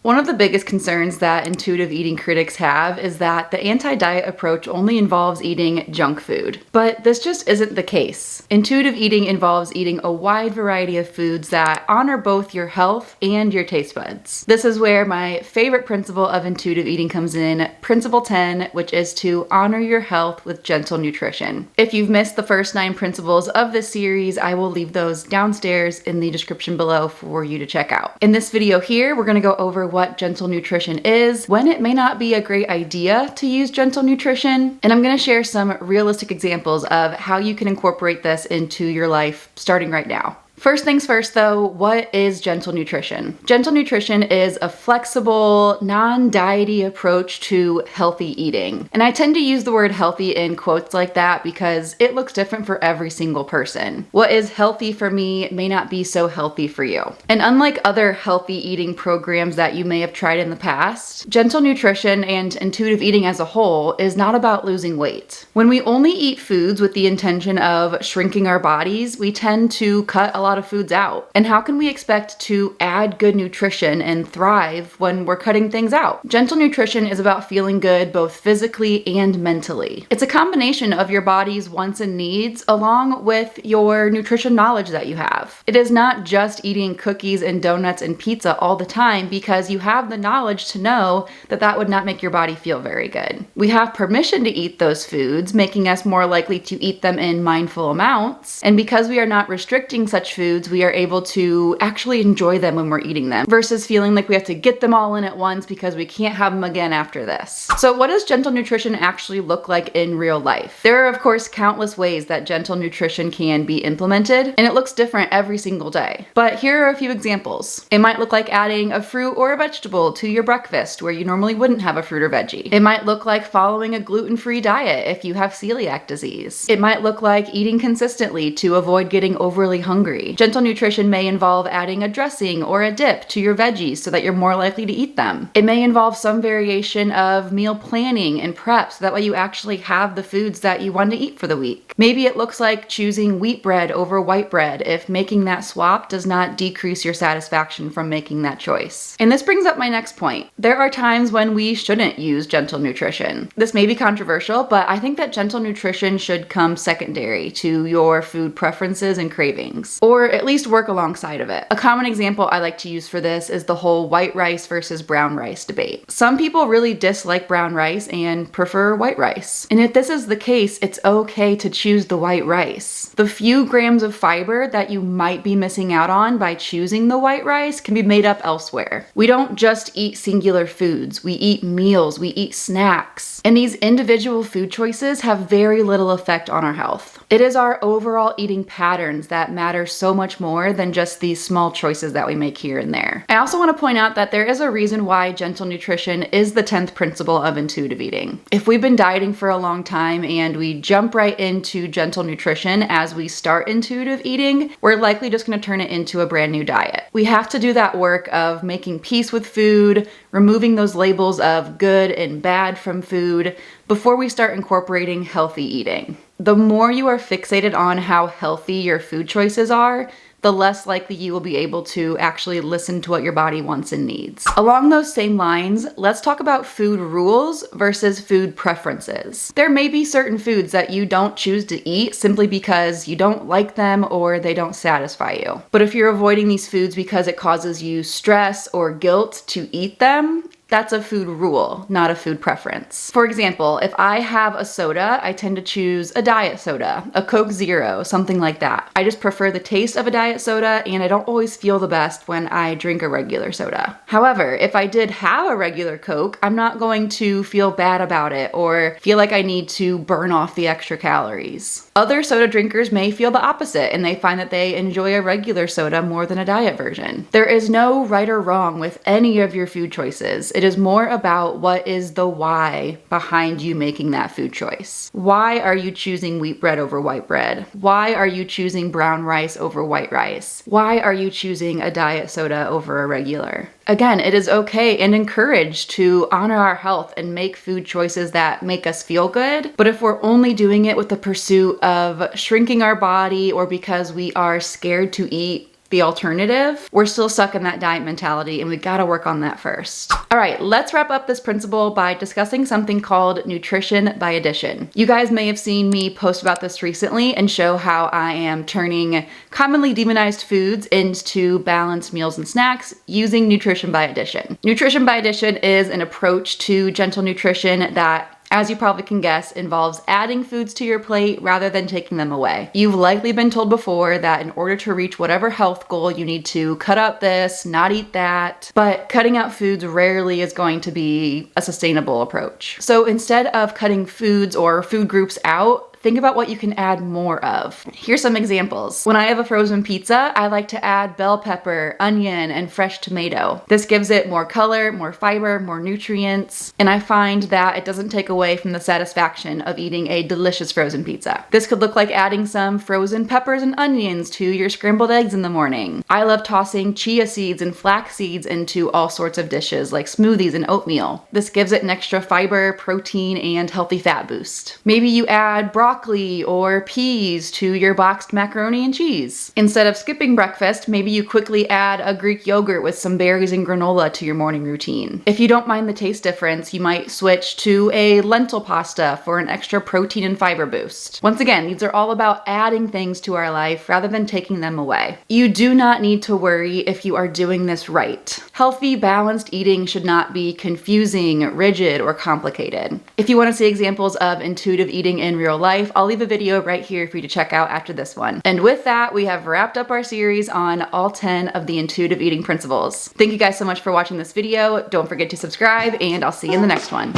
One of the biggest concerns that intuitive eating critics have is that the anti-diet approach only involves eating junk food. But this just isn't the case. Intuitive eating involves eating a wide variety of foods that honor both your health and your taste buds. This is where my favorite principle of intuitive eating comes in, Principle 10, which is to honor your health with gentle nutrition. If you've missed the first 9 principles of this series, I will leave those downstairs in the description below for you to check out. In this video here, we're going to go over what gentle nutrition is, when it may not be a great idea to use gentle nutrition, and I'm going to share some realistic examples of how you can incorporate this into your life starting right now. First things first though, what is gentle nutrition? Gentle nutrition is a flexible, non-diety approach to healthy eating. And I tend to use the word healthy in quotes like that because it looks different for every single person. What is healthy for me may not be so healthy for you. And unlike other healthy eating programs that you may have tried in the past, gentle nutrition and intuitive eating as a whole is not about losing weight. When we only eat foods with the intention of shrinking our bodies, we tend to cut a lot of foods out. And how can we expect to add good nutrition and thrive when we're cutting things out? Gentle nutrition is about feeling good both physically and mentally. It's a combination of your body's wants and needs along with your nutrition knowledge that you have. It is not just eating cookies and donuts and pizza all the time because you have the knowledge to know that that would not make your body feel very good. We have permission to eat those foods, making us more likely to eat them in mindful amounts. And because we are not restricting such foods, we are able to actually enjoy them when we're eating them versus feeling like we have to get them all in at once because we can't have them again after this. So what does gentle nutrition actually look like in real life? There are of course countless ways that gentle nutrition can be implemented, and it looks different every single day. But here are a few examples. It might look like adding a fruit or a vegetable to your breakfast where you normally wouldn't have a fruit or veggie. It might look like following a gluten-free diet if you have celiac disease. It might look like eating consistently to avoid getting overly hungry. Gentle nutrition may involve adding a dressing or a dip to your veggies so that you're more likely to eat them. It may involve some variation of meal planning and prep so that way you actually have the foods that you want to eat for the week. Maybe it looks like choosing wheat bread over white bread if making that swap does not decrease your satisfaction from making that choice. And this brings up my next point. There are times when we shouldn't use gentle nutrition. This may be controversial, but I think that gentle nutrition should come secondary to your food preferences and cravings, or at least work alongside of it. A common example I like to use for this is the whole white rice versus brown rice debate. Some people really dislike brown rice and prefer white rice. And if this is the case, it's okay to choose the white rice. The few grams of fiber that you might be missing out on by choosing the white rice can be made up elsewhere. We don't just eat singular foods, we eat meals, we eat snacks. And these individual food choices have very little effect on our health. It is our overall eating patterns that matter so much more than just these small choices that we make here and there. I also want to point out that there is a reason why gentle nutrition is the 10th principle of intuitive eating. If we've been dieting for a long time and we jump right into gentle nutrition as we start intuitive eating, we're likely just going to turn it into a brand new diet. We have to do that work of making peace with food, removing those labels of good and bad from food before we start incorporating healthy eating. The more you are fixated on how healthy your food choices are, the less likely you will be able to actually listen to what your body wants and needs. Along those same lines, let's talk about food rules versus food preferences. There may be certain foods that you don't choose to eat simply because you don't like them or they don't satisfy you. But if you're avoiding these foods because it causes you stress or guilt to eat them, that's a food rule, not a food preference. For example, if I have a soda, I tend to choose a diet soda, a Coke Zero, something like that. I just prefer the taste of a diet soda and I don't always feel the best when I drink a regular soda. However, if I did have a regular Coke, I'm not going to feel bad about it or feel like I need to burn off the extra calories. Other soda drinkers may feel the opposite and they find that they enjoy a regular soda more than a diet version. There is no right or wrong with any of your food choices. It is more about what is the why behind you making that food choice. Why are you choosing wheat bread over white bread? Why are you choosing brown rice over white rice? Why are you choosing a diet soda over a regular? Again, it is okay and encouraged to honor our health and make food choices that make us feel good. But if we're only doing it with the pursuit of shrinking our body or because we are scared to eat the alternative, we're still stuck in that diet mentality, and we gotta work on that first. All right, let's wrap up this principle by discussing something called nutrition by addition. You guys may have seen me post about this recently and show how I am turning commonly demonized foods into balanced meals and snacks using nutrition by addition. Nutrition by addition is an approach to gentle nutrition that, as you probably can guess, involves adding foods to your plate rather than taking them away. You've likely been told before that in order to reach whatever health goal, you need to cut out this, not eat that, but cutting out foods rarely is going to be a sustainable approach. So instead of cutting foods or food groups out, think about what you can add more of. Here's some examples. When I have a frozen pizza, I like to add bell pepper, onion, and fresh tomato. This gives it more color, more fiber, more nutrients, and I find that it doesn't take away from the satisfaction of eating a delicious frozen pizza. This could look like adding some frozen peppers and onions to your scrambled eggs in the morning. I love tossing chia seeds and flax seeds into all sorts of dishes like smoothies and oatmeal. This gives it an extra fiber, protein, and healthy fat boost. Maybe you add broccoli or peas to your boxed macaroni and cheese. Instead of skipping breakfast, maybe you quickly add a Greek yogurt with some berries and granola to your morning routine. If you don't mind the taste difference, you might switch to a lentil pasta for an extra protein and fiber boost. Once again, these are all about adding things to our life rather than taking them away. You do not need to worry if you are doing this right. Healthy, balanced eating should not be confusing, rigid, or complicated. If you want to see examples of intuitive eating in real life, I'll leave a video right here for you to check out after this one. And with that, we have wrapped up our series on all 10 of the intuitive eating principles. Thank you guys so much for watching this video. Don't forget to subscribe, and I'll see you in the next one.